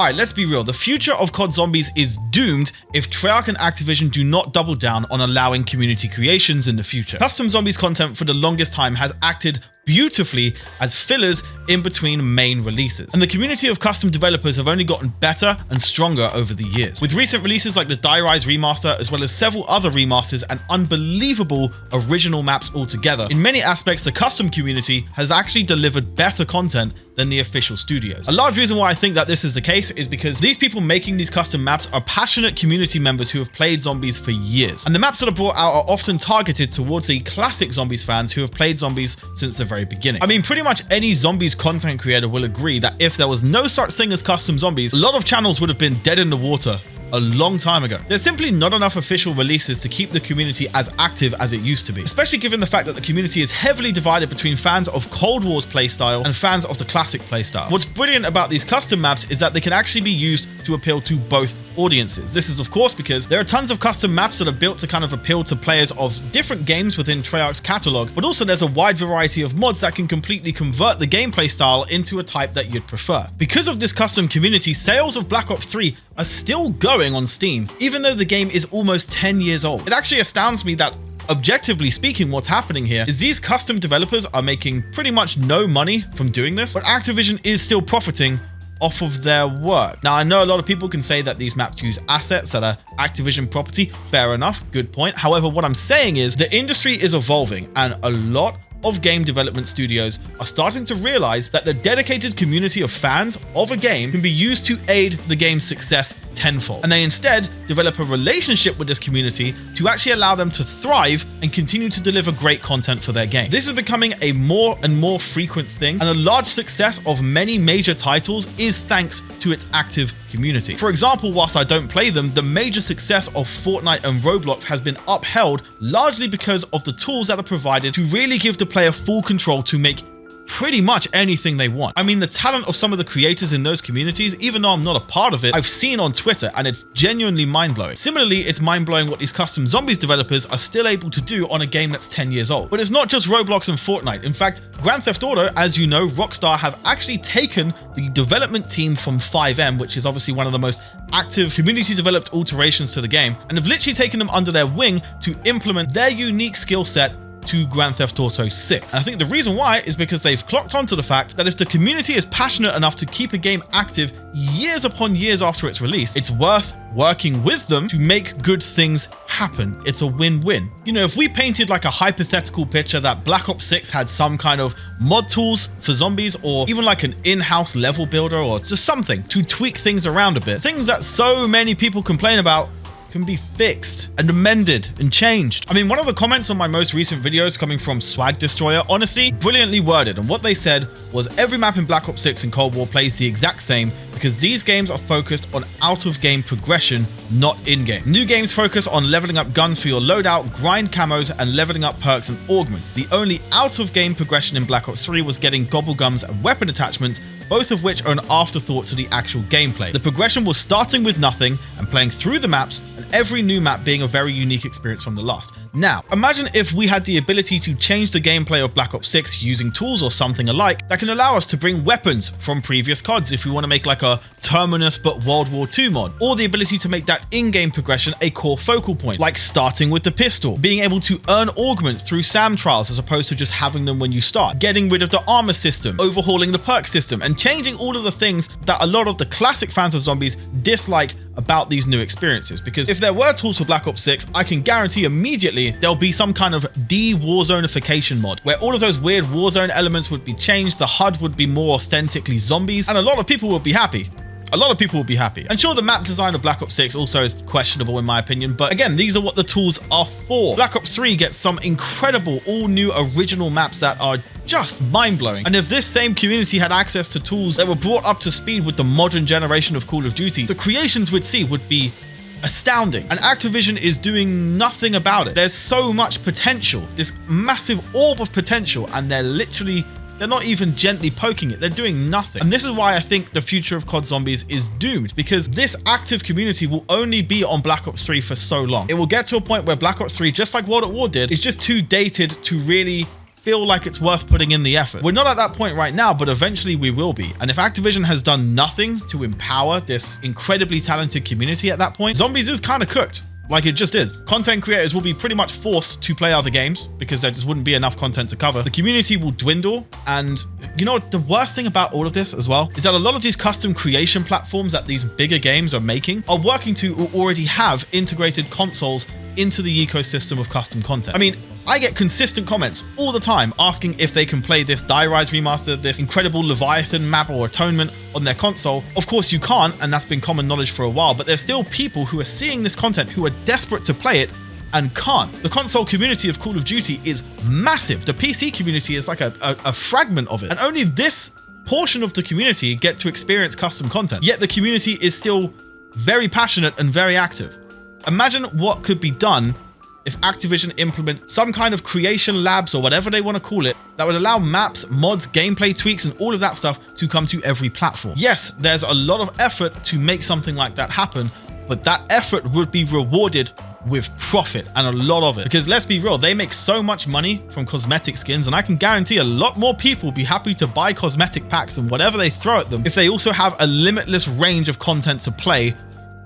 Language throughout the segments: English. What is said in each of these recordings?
Alright, let's be real. The future of COD Zombies is doomed if Treyarch and Activision do not double down on allowing community creations in the future. Custom Zombies content for the longest time has acted beautifully as fillers in between main releases. And the community of custom developers have only gotten better and stronger over the years. With recent releases like the Die Rise remaster, as well as several other remasters and unbelievable original maps altogether, in many aspects the custom community has actually delivered better content than the official studios. A large reason why I think that this is the case is because these people making these custom maps are passionate community members who have played Zombies for years. And the maps that are brought out are often targeted towards the classic Zombies fans who have played Zombies since the very beginning. I mean, pretty much any Zombies content creator will agree that if there was no such thing as custom Zombies, a lot of channels would have been dead in the water a long time ago. There's simply not enough official releases to keep the community as active as it used to be, especially given the fact that the community is heavily divided between fans of Cold War's playstyle and fans of the classic playstyle. What's brilliant about these custom maps is that they can actually be used to appeal to both audiences. This is of course because there are tons of custom maps that are built to kind of appeal to players of different games within Treyarch's catalog, but also there's a wide variety of mods that can completely convert the gameplay style into a type that you'd prefer. Because of this custom community, sales of Black Ops 3 are still going on Steam, even though the game is almost 10 years old. It actually astounds me that, objectively speaking, what's happening here is these custom developers are making pretty much no money from doing this, but Activision is still profiting off of their work. Now, I know a lot of people can say that these maps use assets that are Activision property. Fair enough, good point. However, what I'm saying is the industry is evolving and a lot of game development studios are starting to realize that the dedicated community of fans of a game can be used to aid the game's success tenfold. And they instead develop a relationship with this community to actually allow them to thrive and continue to deliver great content for their game. This is becoming a more and more frequent thing, and a large success of many major titles is thanks to its active community. For example, whilst I don't play them, the major success of Fortnite and Roblox has been upheld largely because of the tools that are provided to really give the player full control to make pretty much anything they want. I mean, the talent of some of the creators in those communities, even though I'm not a part of it, I've seen on Twitter, and it's genuinely mind-blowing. Similarly, it's mind-blowing what these custom Zombies developers are still able to do on a game that's 10 years old. But it's not just Roblox and Fortnite. In fact, Grand Theft Auto, as you know, Rockstar have actually taken the development team from 5M, which is obviously one of the most active community-developed alterations to the game, and have literally taken them under their wing to implement their unique skill set to Grand Theft Auto 6. And I think the reason why is because they've clocked onto the fact that if the community is passionate enough to keep a game active years upon years after its release, it's worth working with them to make good things happen. It's a win-win. You know, if we painted like a hypothetical picture that Black Ops 6 had some kind of mod tools for zombies, or even like an in-house level builder, or just something to tweak things around a bit, things that so many people complain about can be fixed and amended and changed. I mean, one of the comments on my most recent videos coming from Swag Destroyer, honestly, brilliantly worded, and what they said was every map in Black Ops 6 and Cold War plays the exact same because these games are focused on out-of-game progression, not in-game. New games focus on leveling up guns for your loadout, grind camos, and leveling up perks and augments. The only out-of-game progression in Black Ops 3 was getting gobble gums and weapon attachments, both of which are an afterthought to the actual gameplay. The progression was starting with nothing and playing through the maps, and every new map being a very unique experience from the last. Now, imagine if we had the ability to change the gameplay of Black Ops 6 using tools or something alike that can allow us to bring weapons from previous CODs if we want to make like a Terminus but World War II mod, or the ability to make that in-game progression a core focal point, like starting with the pistol, being able to earn augments through SAM trials as opposed to just having them when you start, getting rid of the armor system, overhauling the perk system, and changing all of the things that a lot of the classic fans of Zombies dislike about these new experiences. Because if there were tools for Black Ops 6, I can guarantee immediately there'll be some kind of de-Warzonification mod where all of those weird Warzone elements would be changed, the HUD would be more authentically Zombies, and a lot of people would be happy. A lot of people will be happy. And sure, the map design of Black Ops 6 also is questionable in my opinion, but again, these are what the tools are for. Black Ops 3 gets some incredible all-new original maps that are just mind-blowing. And if this same community had access to tools that were brought up to speed with the modern generation of Call of Duty, the creations we'd see would be astounding. And Activision is doing nothing about it. There's so much potential, this massive orb of potential, and they're not even gently poking it. They're doing nothing. And this is why I think the future of COD Zombies is doomed, because this active community will only be on Black Ops 3 for so long. It will get to a point where Black Ops 3, just like World at War did, is just too dated to really feel like it's worth putting in the effort. We're not at that point right now, but eventually we will be. And if Activision has done nothing to empower this incredibly talented community at that point, Zombies is kind of cooked. Like, it just is. Content creators will be pretty much forced to play other games because there just wouldn't be enough content to cover. The community will dwindle. And you know, the worst thing about all of this as well is that a lot of these custom creation platforms that these bigger games are making are working to or already have integrated consoles into the ecosystem of custom content. I mean, I get consistent comments all the time asking if they can play this Die Rise remaster, this incredible Leviathan map or Atonement on their console. Of course you can't, and that's been common knowledge for a while, but there's still people who are seeing this content who are desperate to play it and can't. The console community of Call of Duty is massive. The PC community is like a fragment of it. And only this portion of the community get to experience custom content. Yet the community is still very passionate and very active. Imagine what could be done if Activision implement some kind of creation labs or whatever they want to call it that would allow maps, mods, gameplay tweaks, and all of that stuff to come to every platform. Yes, there's a lot of effort to make something like that happen, but that effort would be rewarded with profit, and a lot of it. Because let's be real, they make so much money from cosmetic skins, and I can guarantee a lot more people will be happy to buy cosmetic packs and whatever they throw at them if they also have a limitless range of content to play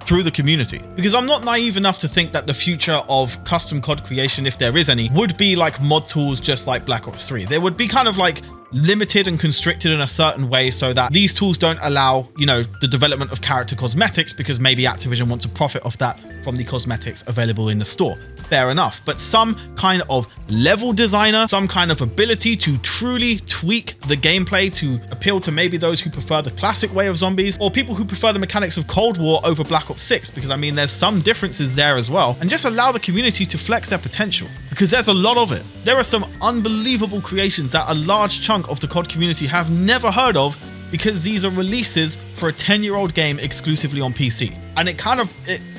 through the community. Because I'm not naive enough to think that the future of custom COD creation, if there is any, would be like mod tools just like Black Ops 3. They would be kind of like limited and constricted in a certain way so that these tools don't allow, you know, the development of character cosmetics because maybe Activision want to profit off that from the cosmetics available in the store. Fair enough. But some kind of level designer, some kind of ability to truly tweak the gameplay to appeal to maybe those who prefer the classic way of Zombies or people who prefer the mechanics of Cold War over Black Ops 6, because I mean, there's some differences there as well, and just allow the community to flex their potential because there's a lot of it. There are some unbelievable creations that a large chunk of the COD community have never heard of because these are releases for a 10-year-old game exclusively on PC. And it kind of,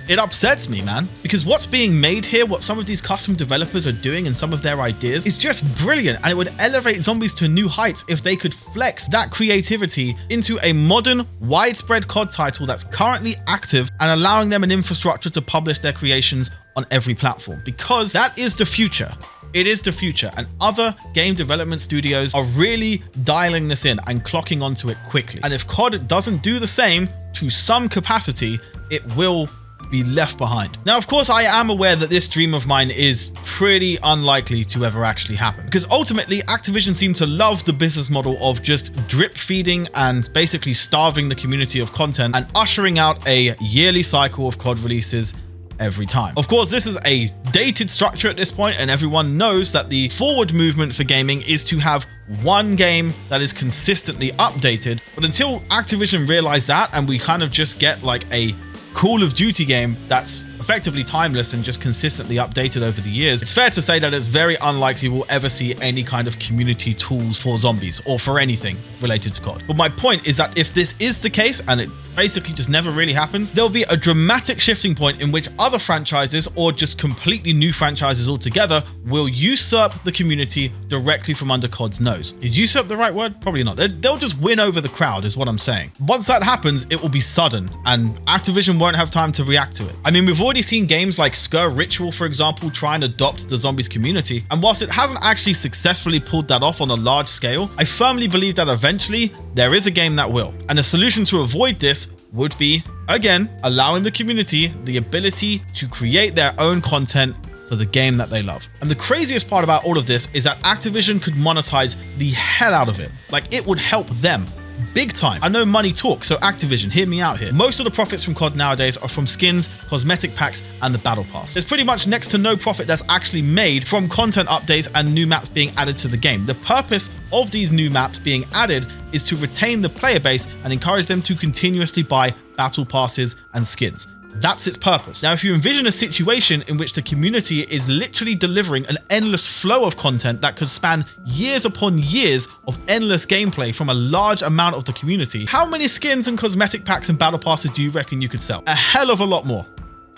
it upsets me, man, because what's being made here, what some of these custom developers are doing and some of their ideas is just brilliant, and it would elevate Zombies to new heights if they could flex that creativity into a modern, widespread COD title that's currently active and allowing them an infrastructure to publish their creations on every platform, because that is the future. It is the future, and other game development studios are really dialing this in and clocking onto it quickly. And if COD doesn't do the same to some capacity, it will be left behind. Now, of course, I am aware that this dream of mine is pretty unlikely to ever actually happen, because ultimately Activision seem to love the business model of just drip feeding and basically starving the community of content and ushering out a yearly cycle of COD releases every time. Of course, this is a dated structure at this point, and everyone knows that the forward movement for gaming is to have one game that is consistently updated. But until Activision realize that and we kind of just get like a Call of Duty game that's effectively timeless and just consistently updated over the years, it's fair to say that it's very unlikely we'll ever see any kind of community tools for Zombies or for anything related to COD. But my point is that if this is the case, and it basically just never really happens, there'll be a dramatic shifting point in which other franchises, or just completely new franchises altogether, will usurp the community directly from under COD's nose. Is usurp the right word? Probably not. They'll just win over the crowd is what I'm saying. Once that happens, it will be sudden, and Activision won't have time to react to it. I mean, we've already seen games like Skir Ritual, for example, try and adopt the Zombies community, and whilst it hasn't actually successfully pulled that off on a large scale, I firmly believe that eventually there is a game that will. And a solution to avoid this would be, again, allowing the community the ability to create their own content for the game that they love. And the craziest part about all of this is that Activision could monetize the hell out of it. Like, it would help them big time. I know money talks, so Activision, hear me out here. Most of the profits from COD nowadays are from skins, cosmetic packs, and the battle pass. There's pretty much next to no profit that's actually made from content updates and new maps being added to the game. The purpose of these new maps being added is to retain the player base and encourage them to continuously buy battle passes and skins. That's its purpose. Now, if you envision a situation in which the community is literally delivering an endless flow of content that could span years upon years of endless gameplay from a large amount of the community, how many skins and cosmetic packs and battle passes do you reckon you could sell? A hell of a lot more.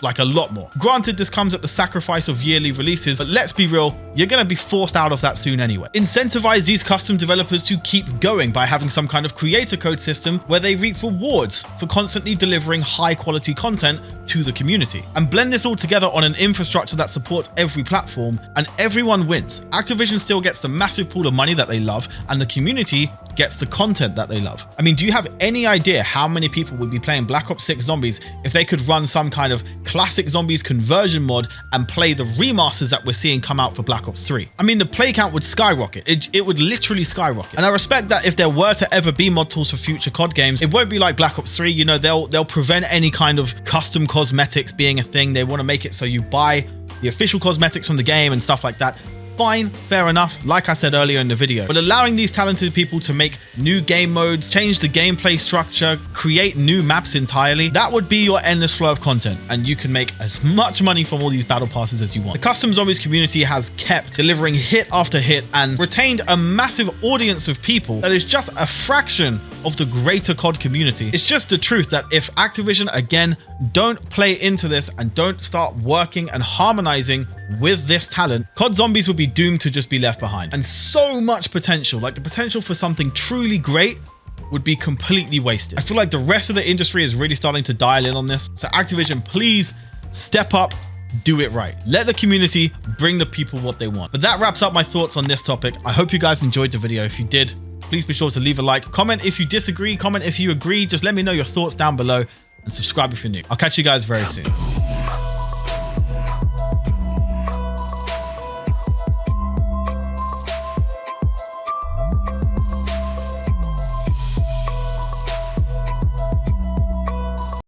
like a lot more. Granted, this comes at the sacrifice of yearly releases, but let's be real, you're going to be forced out of that soon anyway. Incentivize these custom developers to keep going by having some kind of creator code system where they reap rewards for constantly delivering high quality content to the community. And blend this all together on an infrastructure that supports every platform, and everyone wins. Activision still gets the massive pool of money that they love, and the community gets the content that they love. I mean, do you have any idea how many people would be playing Black Ops 6 Zombies if they could run some kind of classic Zombies conversion mod and play the remasters that we're seeing come out for Black Ops 3? I mean, the play count would skyrocket. It would literally skyrocket. And I respect that if there were to ever be mod tools for future COD games, it won't be like Black Ops 3. You know, they'll prevent any kind of custom cosmetics being a thing. They want to make it so you buy the official cosmetics from the game and stuff like that. Fine, fair enough, like I said earlier in the video. But allowing these talented people to make new game modes, change the gameplay structure, create new maps entirely, that would be your endless flow of content, and you can make as much money from all these battle passes as you want. The Custom Zombies community has kept delivering hit after hit and retained a massive audience of people that is just a fraction of the greater COD community. It's just the truth that if Activision, again, don't play into this and don't start working and harmonizing with this talent, COD Zombies would be doomed to just be left behind. And so much potential, like the potential for something truly great, would be completely wasted. I feel like the rest of the industry is really starting to dial in on this. So Activision, please step up, do it right. Let the community bring the people what they want. But that wraps up my thoughts on this topic. I hope you guys enjoyed the video. If you did, please be sure to leave a like, comment if you disagree, comment if you agree. Just let me know your thoughts down below and subscribe if you're new. I'll catch you guys very soon.